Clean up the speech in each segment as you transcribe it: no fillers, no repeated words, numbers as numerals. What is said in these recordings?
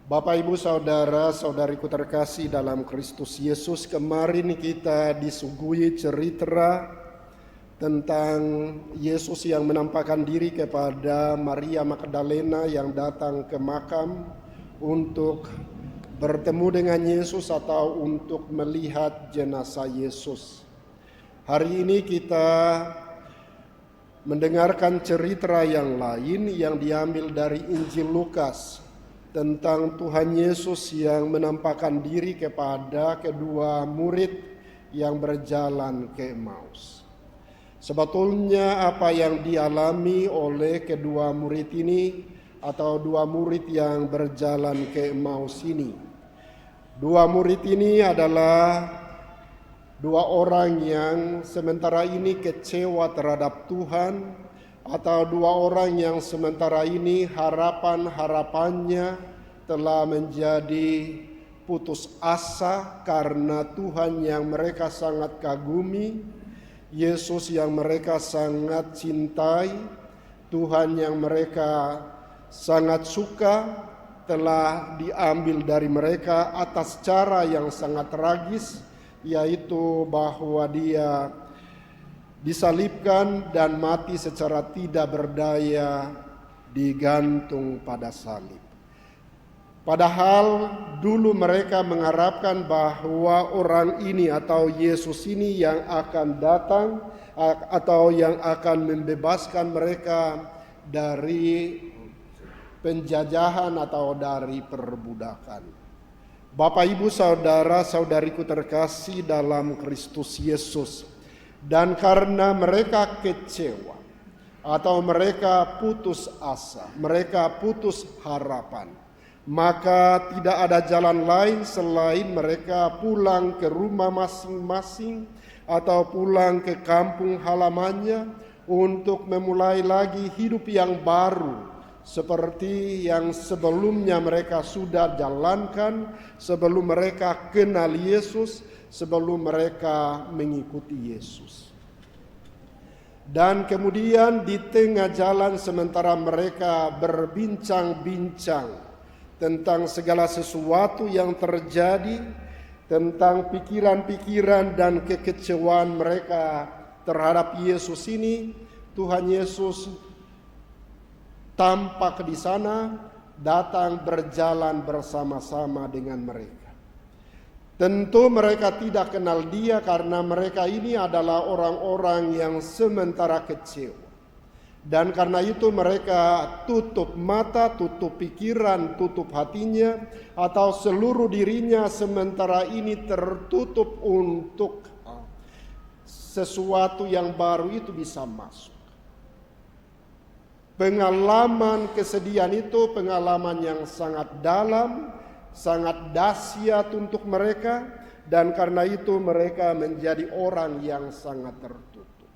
Bapak, Ibu, Saudara, Saudariku terkasih dalam Kristus Yesus, kemarin kita disuguhi cerita tentang Yesus yang menampakkan diri kepada Maria Magdalena yang datang ke makam untuk bertemu dengan Yesus atau untuk melihat jenazah Yesus. Hari ini kita mendengarkan cerita yang lain yang diambil dari Injil Lukas tentang Tuhan Yesus yang menampakkan diri kepada kedua murid yang berjalan ke Emmaus. Sebetulnya apa yang dialami oleh kedua murid ini atau dua murid yang berjalan ke Emmaus ini. Dua murid ini adalah dua orang yang sementara ini kecewa terhadap Tuhan, atau dua orang yang sementara ini harapan-harapannya telah menjadi putus asa karena Tuhan yang mereka sangat kagumi, Yesus yang mereka sangat cintai, Tuhan yang mereka sangat suka telah diambil dari mereka atas cara yang sangat tragis, yaitu bahwa dia disalibkan dan mati secara tidak berdaya digantung pada salib. Padahal dulu mereka mengharapkan bahwa orang ini atau Yesus ini yang akan datang atau yang akan membebaskan mereka dari penjajahan atau dari perbudakan. Bapak, Ibu, Saudara, Saudariku terkasih dalam Kristus Yesus, dan karena mereka kecewa atau mereka putus asa, mereka putus harapan, maka tidak ada jalan lain selain mereka pulang ke rumah masing-masing atau pulang ke kampung halamannya untuk memulai lagi hidup yang baru seperti yang sebelumnya mereka sudah jalankan sebelum mereka kenal Yesus, sebelum mereka mengikuti Yesus. Dan kemudian di tengah jalan sementara mereka berbincang-bincang tentang segala sesuatu yang terjadi, tentang pikiran-pikiran dan kekecewaan mereka terhadap Yesus ini, Tuhan Yesus tampak di sana, datang berjalan bersama-sama dengan mereka. Tentu mereka tidak kenal dia karena mereka ini adalah orang-orang yang sementara kecewa. Dan karena itu mereka tutup mata, tutup pikiran, tutup hatinya atau seluruh dirinya sementara ini tertutup untuk sesuatu yang baru itu bisa masuk. Pengalaman kesedihan itu pengalaman yang sangat dalam, sangat dahsyat untuk mereka, dan karena itu mereka menjadi orang yang sangat tertutup.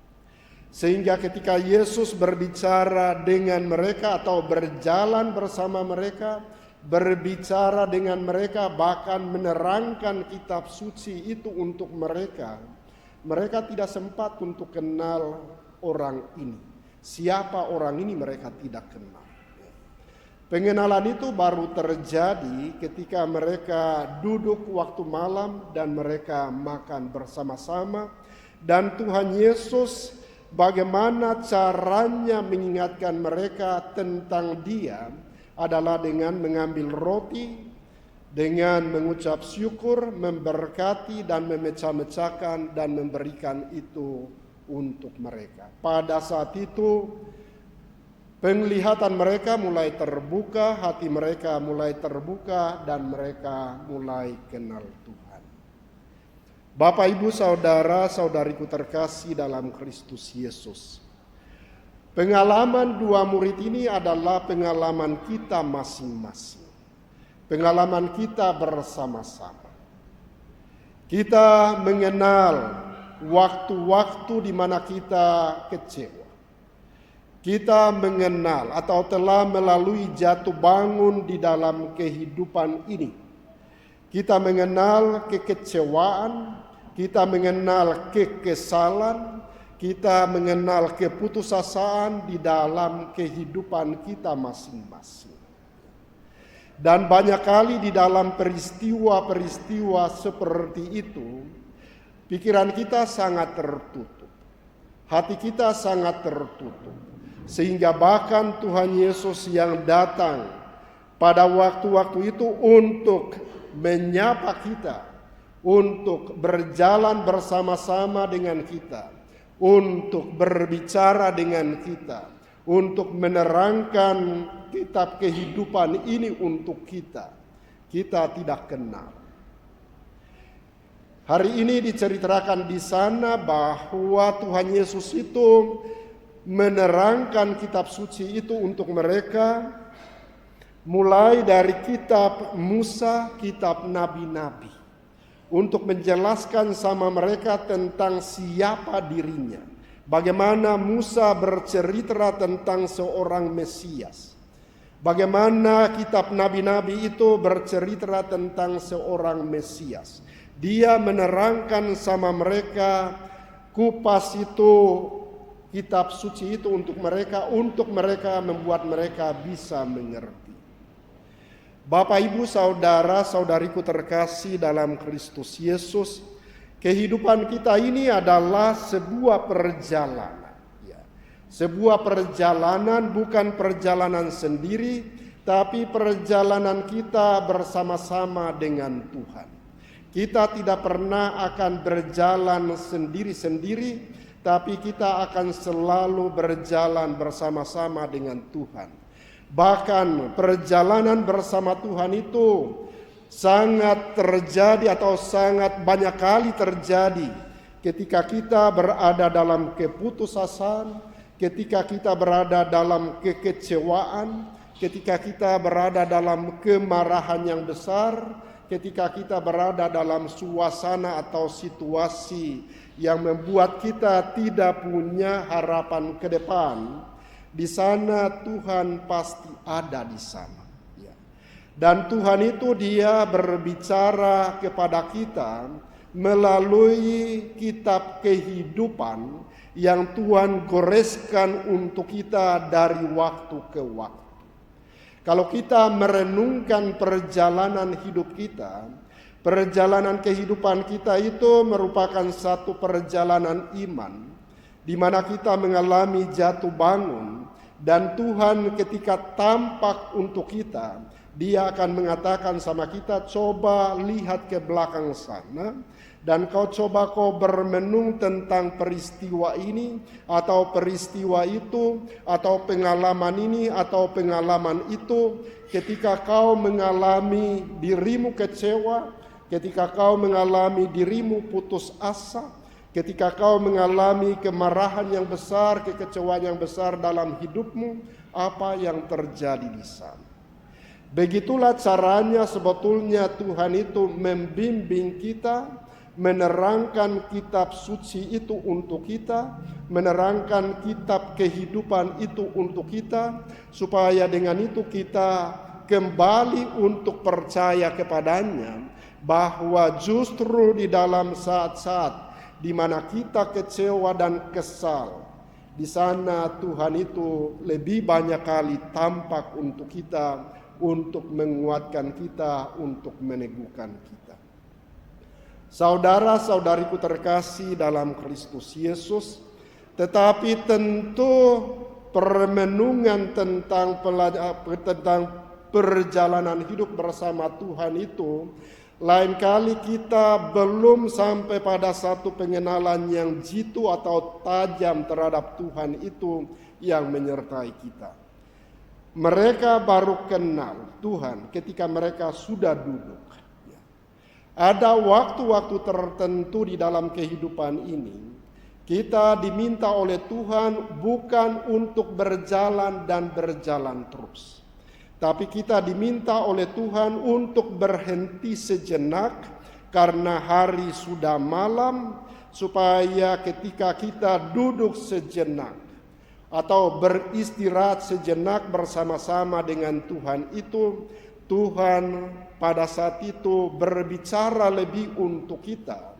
Sehingga ketika Yesus berbicara dengan mereka atau berjalan bersama mereka, berbicara dengan mereka, bahkan menerangkan kitab suci itu untuk mereka, mereka tidak sempat untuk kenal orang ini. Siapa orang ini mereka tidak kenal. Pengenalan itu baru terjadi ketika mereka duduk waktu malam dan mereka makan bersama-sama. Dan Tuhan Yesus bagaimana caranya mengingatkan mereka tentang Dia adalah dengan mengambil roti, dengan mengucap syukur, memberkati dan memecah-mecahkan dan memberikan itu untuk mereka. Pada saat itu penglihatan mereka mulai terbuka, hati mereka mulai terbuka, dan mereka mulai kenal Tuhan. Bapak, Ibu, Saudara, Saudariku terkasih dalam Kristus Yesus. Pengalaman dua murid ini adalah pengalaman kita masing-masing. Pengalaman kita bersama-sama. Kita mengenal waktu-waktu di mana kita kecewa. Kita mengenal atau telah melalui jatuh bangun di dalam kehidupan ini. Kita mengenal kekecewaan, kita mengenal kekesalan, kita mengenal keputusasaan di dalam kehidupan kita masing-masing. Dan banyak kali di dalam peristiwa-peristiwa seperti itu, pikiran kita sangat tertutup, hati kita sangat tertutup, sehingga bahkan Tuhan Yesus yang datang pada waktu-waktu itu untuk menyapa kita, untuk berjalan bersama-sama dengan kita, untuk berbicara dengan kita, untuk menerangkan kitab kehidupan ini untuk kita. Kita tidak kenal. Hari ini diceritakan di sana bahwa Tuhan Yesus itu menerangkan kitab suci itu untuk mereka, mulai dari kitab Musa, kitab nabi-nabi, untuk menjelaskan sama mereka tentang siapa dirinya. Bagaimana Musa bercerita tentang seorang Mesias. Bagaimana kitab nabi-nabi itu bercerita tentang seorang Mesias. Dia menerangkan sama mereka kupas itu, kitab suci itu untuk mereka membuat mereka bisa mengerti. Bapak, Ibu, Saudara, Saudariku terkasih dalam Kristus Yesus, kehidupan kita ini adalah sebuah perjalanan. Sebuah perjalanan, bukan perjalanan sendiri, tapi perjalanan kita bersama-sama dengan Tuhan. Kita tidak pernah akan berjalan sendiri-sendiri, tapi kita akan selalu berjalan bersama-sama dengan Tuhan. Bahkan perjalanan bersama Tuhan itu sangat terjadi atau sangat banyak kali terjadi ketika kita berada dalam keputusasaan, ketika kita berada dalam kekecewaan, ketika kita berada dalam kemarahan yang besar, ketika kita berada dalam suasana atau situasi yang membuat kita tidak punya harapan ke depan. Di sana Tuhan pasti ada di sana. Dan Tuhan itu dia berbicara kepada kita melalui kitab kehidupan yang Tuhan goreskan untuk kita dari waktu ke waktu. Kalau kita merenungkan perjalanan hidup kita, perjalanan kehidupan kita itu merupakan satu perjalanan iman, di mana kita mengalami jatuh bangun, dan Tuhan ketika tampak untuk kita, Dia akan mengatakan sama kita, coba lihat ke belakang sana, dan kau bermenung tentang peristiwa ini, atau peristiwa itu, atau pengalaman ini, atau pengalaman itu. Ketika kau mengalami dirimu kecewa, ketika kau mengalami dirimu putus asa, ketika kau mengalami kemarahan yang besar, kekecewaan yang besar dalam hidupmu, apa yang terjadi di sana? Begitulah caranya sebetulnya Tuhan itu membimbing kita, menerangkan kitab suci itu untuk kita, menerangkan kitab kehidupan itu untuk kita, supaya dengan itu kita kembali untuk percaya kepadanya, bahwa justru di dalam saat-saat di mana kita kecewa dan kesal, di sana Tuhan itu lebih banyak kali tampak untuk kita, untuk menguatkan kita, untuk meneguhkan kita. Saudara-saudariku terkasih dalam Kristus Yesus, tetapi tentu permenungan tentang perjalanan hidup bersama Tuhan itu, lain kali kita belum sampai pada satu pengenalan yang jitu atau tajam terhadap Tuhan itu yang menyertai kita. Mereka baru kenal Tuhan ketika mereka sudah duduk. Ada waktu-waktu tertentu di dalam kehidupan ini, kita diminta oleh Tuhan bukan untuk berjalan dan berjalan terus, tapi kita diminta oleh Tuhan untuk berhenti sejenak karena hari sudah malam, supaya ketika kita duduk sejenak atau beristirahat sejenak bersama-sama dengan Tuhan itu, Tuhan pada saat itu berbicara lebih untuk kita.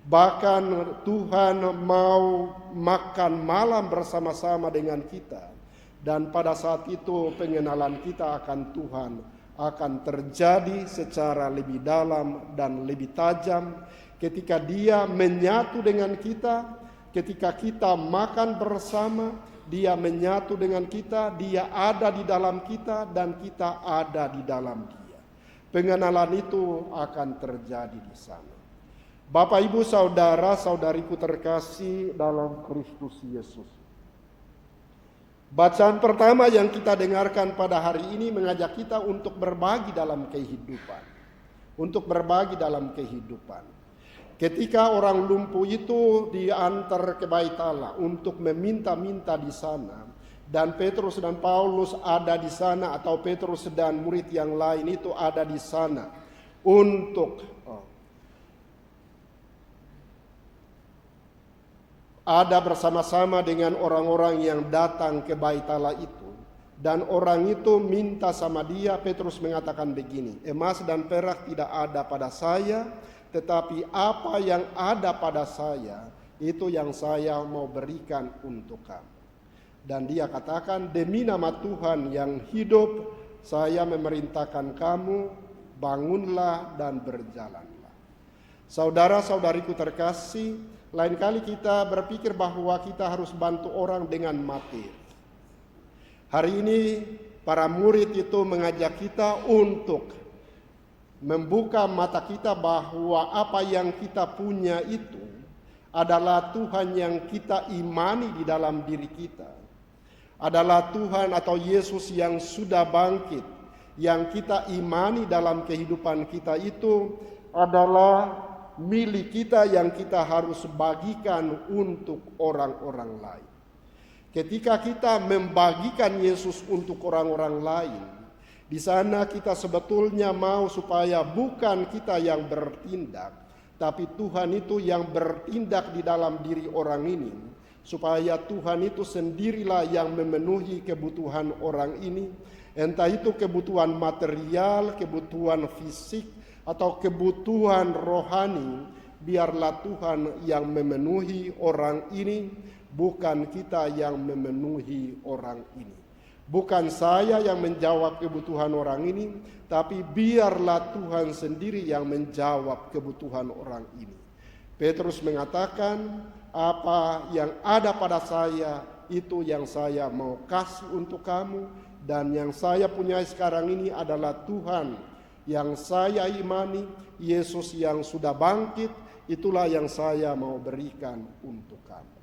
Bahkan Tuhan mau makan malam bersama-sama dengan kita. Dan pada saat itu pengenalan kita akan Tuhan akan terjadi secara lebih dalam dan lebih tajam ketika Dia menyatu dengan kita, ketika kita makan bersama, Dia menyatu dengan kita, Dia ada di dalam kita dan kita ada di dalam Dia. Pengenalan itu akan terjadi di sana. Bapak, Ibu, Saudara, Saudariku terkasih dalam Kristus Yesus. Bacaan pertama yang kita dengarkan pada hari ini mengajak kita untuk berbagi dalam kehidupan. Untuk berbagi dalam kehidupan. Ketika orang lumpuh itu diantar ke Bait Allah untuk meminta-minta di sana. Dan Petrus dan Paulus ada di sana, atau Petrus dan murid yang lain itu ada di sana. Untuk ada bersama-sama dengan orang-orang yang datang ke Bait Allah itu. Dan orang itu minta sama dia. Petrus mengatakan begini, emas dan perak tidak ada pada saya, tetapi apa yang ada pada saya, itu yang saya mau berikan untuk kamu. Dan dia katakan, demi nama Tuhan yang hidup, saya memerintahkan kamu, bangunlah dan berjalanlah. Saudara-saudariku terkasih, lain kali kita berpikir bahwa kita harus bantu orang dengan materi. Hari ini para murid itu mengajak kita untuk membuka mata kita bahwa apa yang kita punya itu adalah Tuhan yang kita imani di dalam diri kita. Adalah Tuhan atau Yesus yang sudah bangkit. Yang kita imani dalam kehidupan kita itu adalah milik kita yang kita harus bagikan untuk orang-orang lain. Ketika kita membagikan Yesus untuk orang-orang lain, di sana kita sebetulnya mau supaya bukan kita yang bertindak, tapi Tuhan itu yang bertindak di dalam diri orang ini, supaya Tuhan itu sendirilah yang memenuhi kebutuhan orang ini, entah itu kebutuhan material, kebutuhan fisik, atau kebutuhan rohani. Biarlah Tuhan yang memenuhi orang ini, bukan kita yang memenuhi orang ini. Bukan saya yang menjawab kebutuhan orang ini, tapi biarlah Tuhan sendiri yang menjawab kebutuhan orang ini. Petrus mengatakan, apa yang ada pada saya, itu yang saya mau kasih untuk kamu. Dan yang saya punya sekarang ini adalah Tuhan yang saya imani, Yesus yang sudah bangkit, itulah yang saya mau berikan untuk kamu.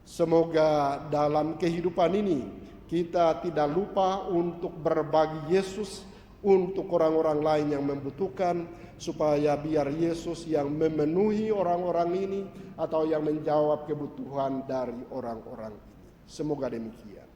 Semoga dalam kehidupan ini kita tidak lupa untuk berbagi Yesus untuk orang-orang lain yang membutuhkan, supaya biar Yesus yang memenuhi orang-orang ini atau yang menjawab kebutuhan dari orang-orang ini. Semoga demikian.